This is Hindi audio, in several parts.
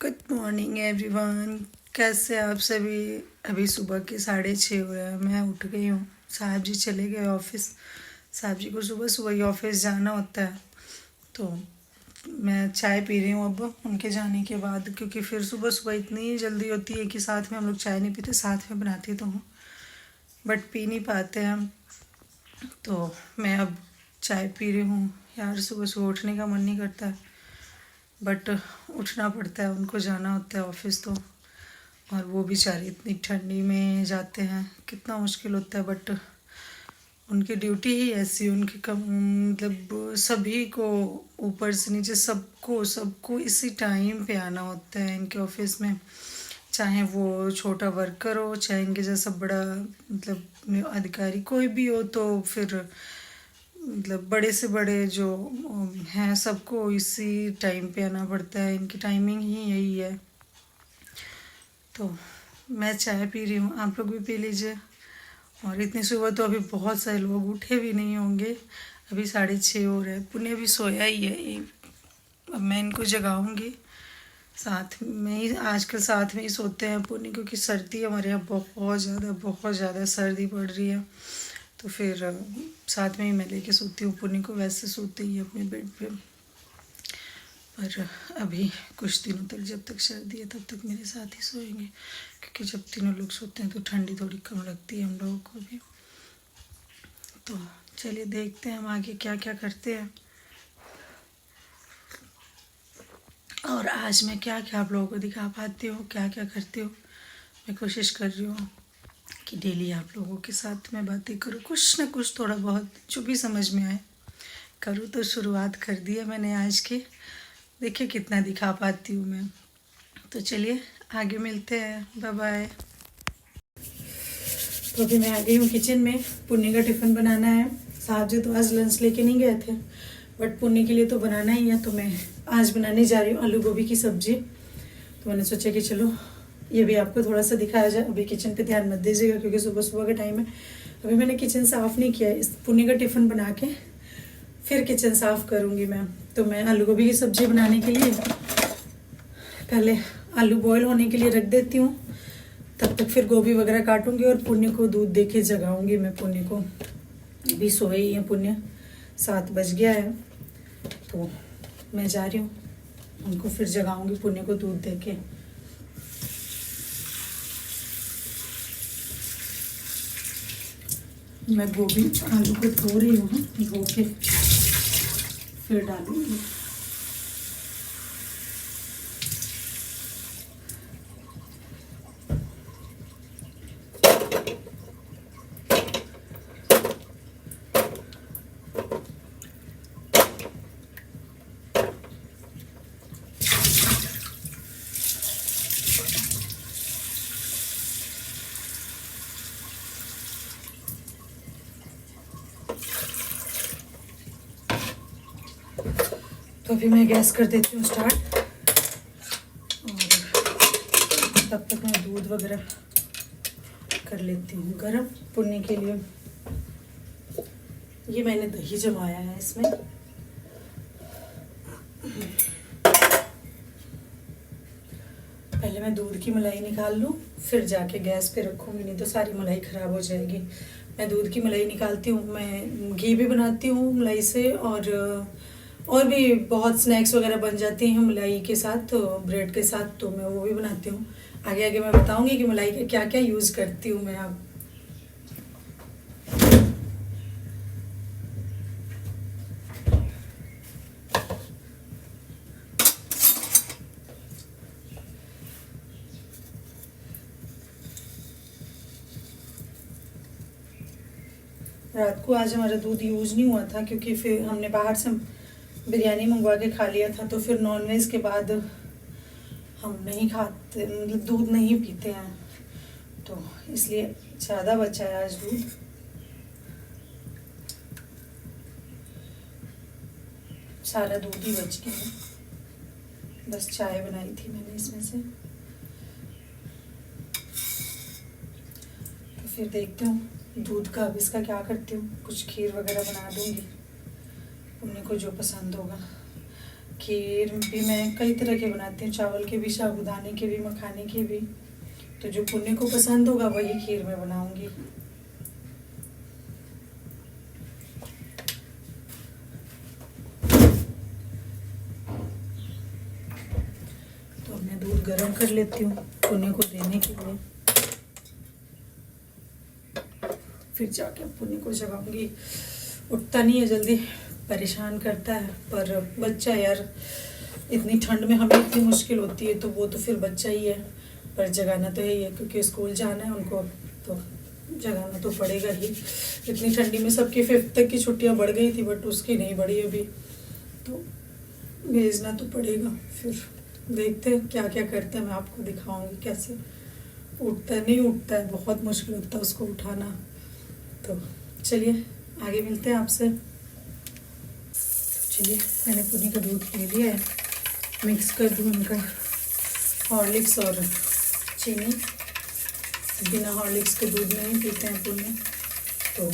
Good morning everyone. कैसे आप सभी। अभी सुबह के 6:30 हो रहा है, मैं उठ गई हूँ। साहब जी चले गए ऑफिस। साहब जी को सुबह सुबह ही ऑफिस जाना होता है, तो मैं चाय पी रही हूँ अब उनके जाने के बाद, क्योंकि फिर सुबह सुबह इतनी जल्दी होती है कि साथ में हम लोग चाय नहीं पीते। साथ में बनाती तो हूँ बट पी नहीं पाते हैं हम, तो मैं अब चाय पी रही हूँ। यार सुबह सुबह उठने का मन नहीं करता है, बट उठना पड़ता है, उनको जाना होता है ऑफिस तो। और वो बेचारे इतनी ठंडी में जाते हैं, कितना मुश्किल होता है, बट उनकी ड्यूटी ही ऐसी। उनकी कम मतलब सभी को, ऊपर से नीचे सबको सबको इसी टाइम पे आना होता है इनके ऑफिस में। चाहे वो छोटा वर्कर हो, चाहे इनके जैसा बड़ा मतलब अधिकारी कोई भी हो, तो फिर मतलब बड़े से बड़े जो हैं सबको इसी टाइम पे आना पड़ता है। इनकी टाइमिंग ही यही है। तो मैं चाय पी रही हूँ, आप लोग भी पी लीजिए। और इतनी सुबह तो अभी बहुत सारे लोग उठे भी नहीं होंगे। अभी 6:30 हो रहे हैं, पुण्य भी सोया ही है। अब मैं इनको जगाऊंगी। साथ में ही आजकल साथ में ही सोते हैं पुण्य, क्योंकि सर्दी हमारे यहाँ बहुत ज़्यादा सर्दी पड़ रही है। तो फिर साथ में ही मैं लेके सोती हूँ पुण्य को। वैसे सोते ही अपने बेड पे, पर अभी कुछ दिनों तक जब तक सर्दी है तब तक मेरे साथ ही सोएंगे, क्योंकि जब तीनों लोग सोते हैं तो ठंडी थोड़ी कम लगती है हम लोगों को भी। तो चलिए देखते हैं हम आगे क्या क्या करते हैं, और आज मैं क्या क्या आप लोगों को दिखा पाती हूँ, क्या क्या करती हूँ। मैं कोशिश कर रही हूँ कि डेली आप लोगों के साथ मैं बातें करूँ, कुछ ना कुछ थोड़ा बहुत जो भी समझ में आए करूँ। तो शुरुआत कर दी है मैंने आज की, देखिए कितना दिखा पाती हूँ मैं। तो चलिए आगे मिलते हैं, बाय बाय। तो अभी मैं आ गई हूँ किचन में। पुण्य का टिफ़िन बनाना है। साहब जी तो आज लंच लेके नहीं गए थे, बट पुण्य के लिए तो बनाना ही है। तो मैं आज बनाने जा रही हूँ आलू गोभी की सब्ज़ी। तो मैंने सोचा कि चलो ये भी आपको थोड़ा सा दिखाया जाए। अभी किचन पे ध्यान मत दीजिएगा, क्योंकि सुबह सुबह का टाइम है। अभी मैंने किचन साफ़ नहीं किया है। इस पुण्य का टिफ़िन बना के फिर किचन साफ़ करूँगी मैं। तो मैं आलू गोभी की सब्ज़ी बनाने के लिए पहले आलू बॉयल होने के लिए रख देती हूँ, तब तक फिर गोभी वगैरह काटूंगी और पुण्य को दूध दे के जगाऊंगी मैं। पुण्य को अभी सोए ही है पुण्य, 7 बज गया है। तो मैं जा रही हूँ, उनको फिर जगाऊंगी पुण्य को दूध दे के। मैं गोभी आलू को धो रही हूँ, धो के फिर डालूंगी। तो अभी मैं गैस कर देती हूँ स्टार्ट, और तब तक मैं दूध वगैरह कर लेती हूँ गर्म पुण्य के लिए। ये मैंने दही जमाया है इसमें। पहले मैं दूध की मलाई निकाल लूँ, फिर जाके गैस पे रखूँगी, नहीं तो सारी मलाई ख़राब हो जाएगी। मैं दूध की मलाई निकालती हूँ। मैं घी भी बनाती हूँ मलाई से, और भी बहुत स्नैक्स वगैरह बन जाती हैं मलाई के साथ, तो ब्रेड के साथ तो मैं वो भी बनाती हूँ। आगे आगे मैं बताऊँगी कि मलाई का क्या क्या यूज़ करती हूँ मैं अब। रात को आज हमारा दूध यूज़ नहीं हुआ था, क्योंकि फिर हमने बाहर से बिरयानी मंगवा के खा लिया था। तो फिर नॉनवेज के बाद हम नहीं खाते, मतलब दूध नहीं पीते हैं, तो इसलिए ज़्यादा बचा है आज दूध। सारा दूध ही बच गया है, बस चाय बनाई थी मैंने इसमें से। तो फिर देखती हूँ दूध का अब इसका क्या करती हूँ। कुछ खीर वगैरह बना दूँगी, उन्हें को जो पसंद होगा। खीर भी मैं कई तरह के बनाती हूँ, चावल के भी, साबूदाने के भी, मखाने के भी। तो जो पुण्य को पसंद होगा वही खीर मैं बनाऊंगी। तो मैं दूध गर्म कर लेती हूँ पुण्य को देने के लिए, फिर जाके पुण्य को जगाऊंगी। उठता नहीं है जल्दी, परेशान करता है, पर बच्चा यार, इतनी ठंड में हमें इतनी मुश्किल होती है, तो वो तो फिर बच्चा ही है, पर जगाना तो है ही है, क्योंकि स्कूल जाना है उनको, तो जगाना तो पड़ेगा ही। इतनी ठंडी में सबकी 5th तक की छुट्टियां बढ़ गई थी, बट उसकी नहीं बढ़ी अभी, तो भेजना तो पड़ेगा। फिर देखते हैं क्या क्या करते हैं, मैं आपको दिखाऊंगी कैसे उठता है। नहीं उठता है, बहुत मुश्किल होता है उसको उठाना। तो चलिए आगे मिलते हैं आपसे। तो चलिए, मैंने पुण्य का दूध ले लिया है, मिक्स कर दूँ उनका हॉर्लिक्स और चीनी। बिना हॉर्लिक्स के दूध नहीं पीते हैं पुण्य, तो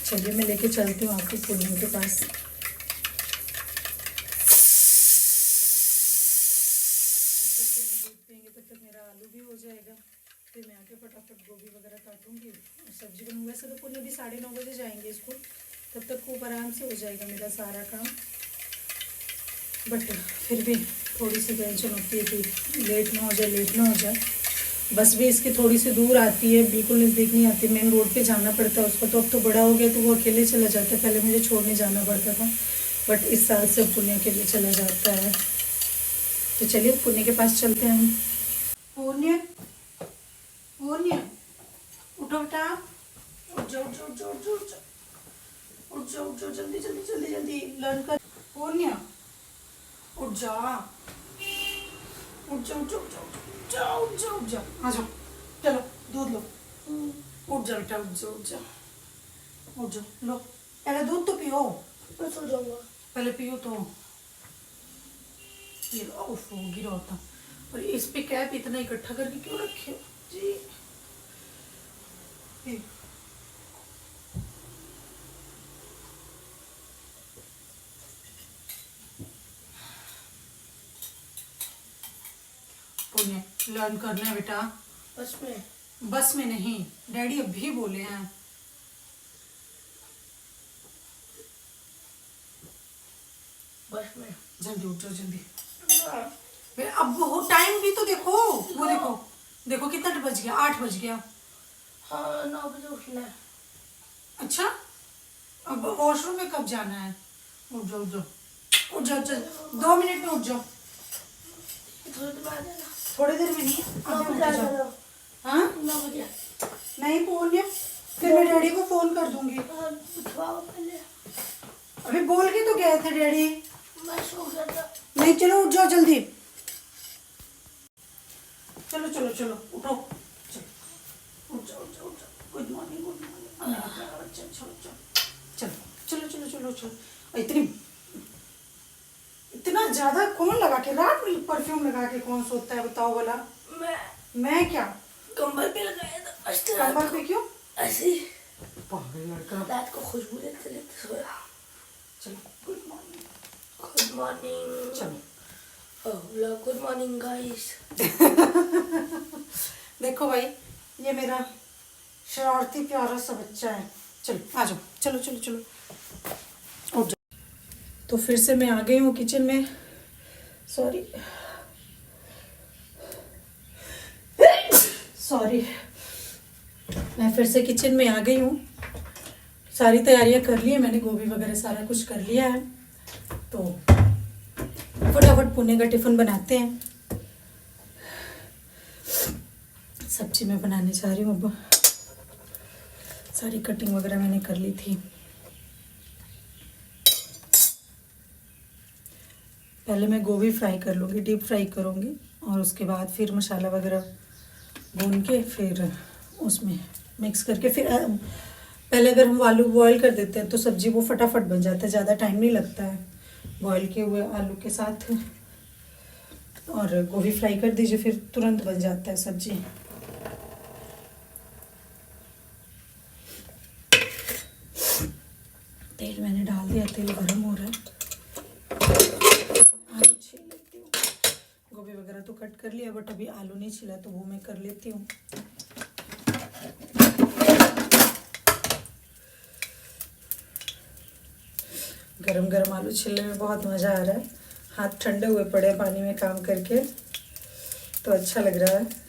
चलिए मैं लेके चलती हूँ आपको पुण्य के पास। जब तक पुण्य दूध पियेंगे तब तक मेरा आलू भी हो जाएगा, फिर मैं आके फटाफट गोभी वगैरह काटूंगी और सब्जी बनूंगी। वैसे तो पुण्य भी 9:30 बजे जाएंगे स्कूल, तब तक खूब आराम से हो जाएगा मेरा सारा काम, बट फिर भी थोड़ी सी टेंशन होती है कि लेट ना हो जाए। बस भी इसकी थोड़ी सी दूर आती है, बिल्कुल नज़दीक नहीं आती, मेन रोड पे जाना पड़ता है उसको। तो अब तो बड़ा हो गया तो वो अकेले चला जाता है, पहले मुझे छोड़ने जाना पड़ता था, बट इस साल से पुण्य अकेले चला जाता है। तो चलिए पुण्य के पास चलते हैं हम। पुण्य, पुण्य उठो बेटा, उठ जाओ जल्दी लर्न कर। पुण्य उठ जा, उठ जाओ, आ जाओ, चलो दूध लो। उठ जा बेटा, उठ जाओ, लो पहले दूध तो पियो। मैं सो जाऊंगा, पहले पियो तो। ये लो, उफ गिरा होता। और इस पे कैप इतना इकट्ठा करके क्यों रखे हो जी? पुण्य लर्न करना है बेटा, बस में नहीं, डैडी अभी बोले हैं। बस में जल्दी उठ जाओ, जल्दी। अब वो टाइम भी तो देखो, वो देखो कितना बज गया, 8 बज गया। हाँ 9 बजे उठना है। अच्छा, अब वॉशरूम में कब जाना है? उठ जाओ, 2 मिनट में उठ जाओ। थोड़ी देर में नहीं, हाँ 9 बजे नहीं पुण्य, फिर मैं डैडी को फोन कर दूंगी। अभी बोल के तो गए थे डैडी। मैं सो गया था। नहीं चलो उठ जाओ जल्दी, चलो उठो, उठ जाओ। गुड मॉर्निंग बच्चा, चलो। इतना ज्यादा कौन लगा के, रात में परफ्यूम लगा के कौन सोता है बताओ भला? मैं क्या कंबल पे लगाया था। कंबल पे क्यों? ऐसे पागल लड़का, रात को खुशबू लेते सोया। चलो गुड मॉर्निंग, चलो गुड मॉर्निंग गाइस। देखो भाई, ये मेरा शरारती प्यारा सा बच्चा है। चलो आ जाओ, चलो उठ जाओ। तो फिर से मैं आ गई हूँ किचन में, सॉरी मैं फिर से किचन में आ गई हूँ। सारी तैयारियां कर ली है मैंने, गोभी वगैरह सारा कुछ कर लिया है, तो फटाफट पुण्य का टिफिन बनाते हैं। सब्जी मैं बनाने जा रही हूँ अब, सारी कटिंग वगैरह मैंने कर ली थी। पहले मैं गोभी फ्राई कर लूँगी, डीप फ्राई करूँगी, और उसके बाद फिर मसाला वगैरह भून के फिर उसमें मिक्स करके, फिर पहले अगर हम आलू बॉईल कर देते हैं तो सब्जी वो फटाफट बन जाता है, ज़्यादा टाइम नहीं लगता है बॉईल किए हुए आलू के साथ। और गोभी फ्राई कर दीजिए, फिर तुरंत बन जाता है सब्जी। तेल मैंने डाल दिया, तेल गर्म हो रहा है। वगैरह तो कट कर लिया, बट अभी आलू नहीं छिला तो वो मैं कर लेती हूँ। गरम गरम आलू छिलने में बहुत मज़ा आ रहा है। हाथ ठंडे हुए पड़े पानी में काम करके, तो अच्छा लग रहा है।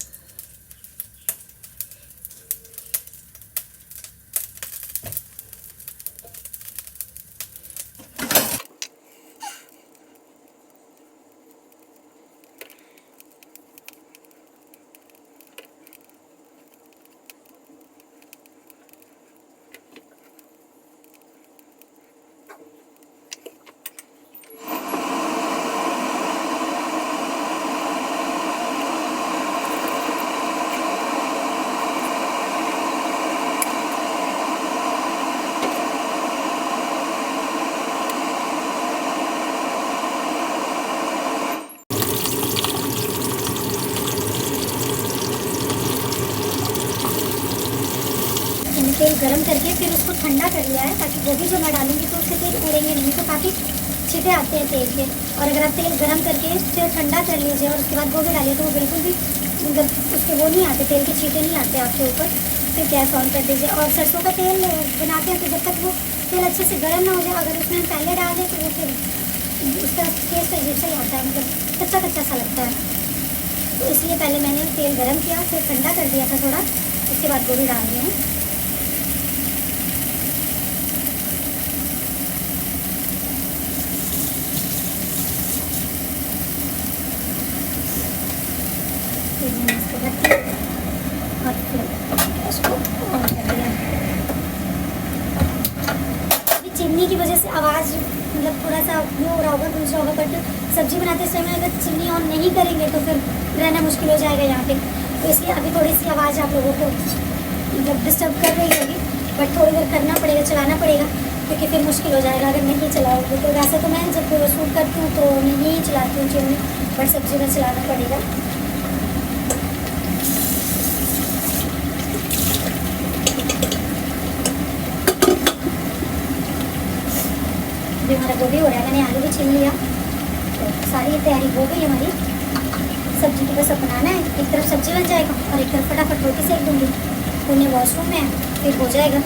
तेल गरम करके फिर उसको ठंडा कर लिया है, ताकि गोभी जो मैं डालूंगी तो उससे तेल उड़ेंगे नहीं, तो काफ़ी छींटे आते हैं तेल के। और अगर आप तेल गरम करके फिर ठंडा कर लीजिए और उसके बाद गोभी डालिए तो वो बिल्कुल भी मतलब उसके वो नहीं आते, तेल के छींटे नहीं आते आपके ऊपर। फिर गैस ऑन कर दीजिए। और सरसों का तेल बनाते हैं तो जब तक वो तेल अच्छे से गर्म ना हो जाए, अगर उसमें पहले डाल दें तो वो फिर उसका टेस्ट अजीब सा ही आता है, मतलब कच्चा कच्चा सा लगता है। तो इसलिए पहले मैंने तेल गरम किया, फिर ठंडा कर दिया था थोड़ा, उसके बाद गोभी डाल रही हूँ। फिर मैंने इसको रख दिया और फिर इसको ऑन कर दिया। अभी चिमनी की वजह से आवाज़ मतलब थोड़ा सा वो हो रहा होगा, दूसरा होगा, बट सब्जी बनाते समय अगर चिमनी ऑन नहीं करेंगे तो फिर रहना मुश्किल हो जाएगा यहाँ पे। तो इसलिए अभी थोड़ी सी आवाज़ आप लोगों को मतलब डिस्टर्ब कर रही होगी, बट थोड़ी देर करना पड़ेगा, चलाना पड़ेगा, क्योंकि फिर मुश्किल हो जाएगा अगर नहीं चलाओगे। तो वैसे तो मैं जब शूट करती हूँ तो नहीं चलाती हूँ चिमनी, बट सब्जी में चलाना पड़ेगा। अभी हमारा गोभी हो रहा है, मैंने आलू भी छील लिया, तो सारी तैयारी हो गई हमारी। सब्जी की बस अब बनाना है, एक तरफ सब्जी बन जाएगा और एक तरफ फटाफट रोटी सेक दूँगी। उन्हें वॉशरूम में फिर हो जाएगा।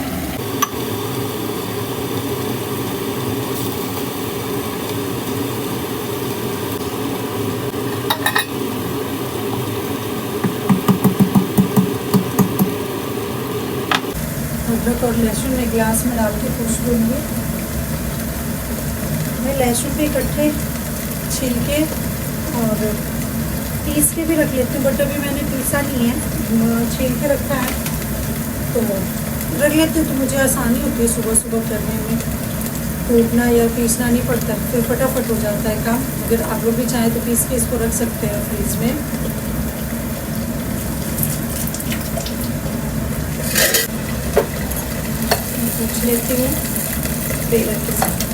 अदरक और लहसुन में ग्लास में डाल के पीस दूँगी। मैं लहसुन भी इकट्ठे छील के और पीस के भी रख लेती हूँ, बट अभी मैंने पीसा नहीं है, छील के रखा है तो रख लेती हूँ, तो मुझे आसानी होती है सुबह सुबह करने में। कूटना या पीसना नहीं पड़ता, फिर फटाफट हो जाता है काम। अगर आप लोग भी चाहें तो पीस के इसको रख सकते हैं फ्रीज में। पूछ लेती हूँ बेलन के साथ।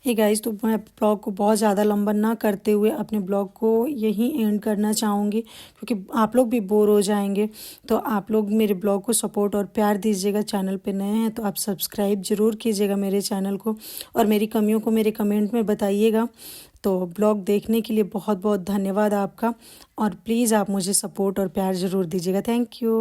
ये गाइस, तो मैं ब्लॉग को बहुत ज़्यादा लंबा ना करते हुए अपने ब्लॉग को यहीं एंड करना चाहूँगी, क्योंकि आप लोग भी बोर हो जाएंगे। तो आप लोग मेरे ब्लॉग को सपोर्ट और प्यार दीजिएगा। चैनल पे नए हैं तो आप सब्सक्राइब ज़रूर कीजिएगा मेरे चैनल को, और मेरी कमियों को मेरे कमेंट में बताइएगा। तो ब्लॉग देखने के लिए बहुत बहुत धन्यवाद आपका, और प्लीज़ आप मुझे सपोर्ट और प्यार ज़रूर दीजिएगा। Thank you.